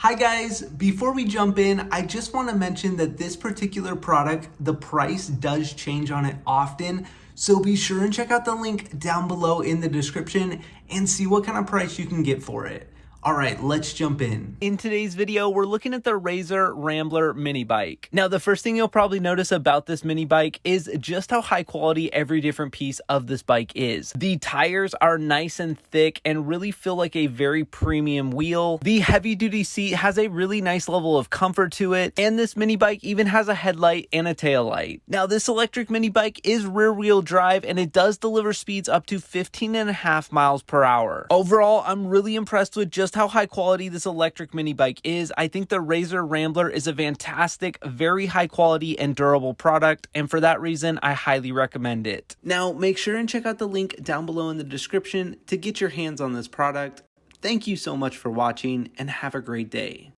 Hi guys, before we jump in, I just want to mention that this particular product, the price does change on it often. So be sure and check out the link down below in the description and see what kind of price you can get for it. All right, let's jump in. In today's video, we're looking at the Razer Rambler mini bike. Now, the first thing you'll probably notice about this mini bike is just how high quality every different piece of this bike is. The tires are nice and thick and really feel like a very premium wheel. The heavy duty seat has a really nice level of comfort to it, and this mini bike even has a headlight and a tail light. Now, this electric mini bike is rear wheel drive and it does deliver speeds up to 15.5 miles per hour. Overall, I'm really impressed with just how high quality this electric mini bike is. I think the Razer Rambler is a fantastic, very high quality and durable product, and for that reason, I highly recommend it. Now, make sure and check out the link down below in the description to get your hands on this product. Thank you so much for watching and have a great day.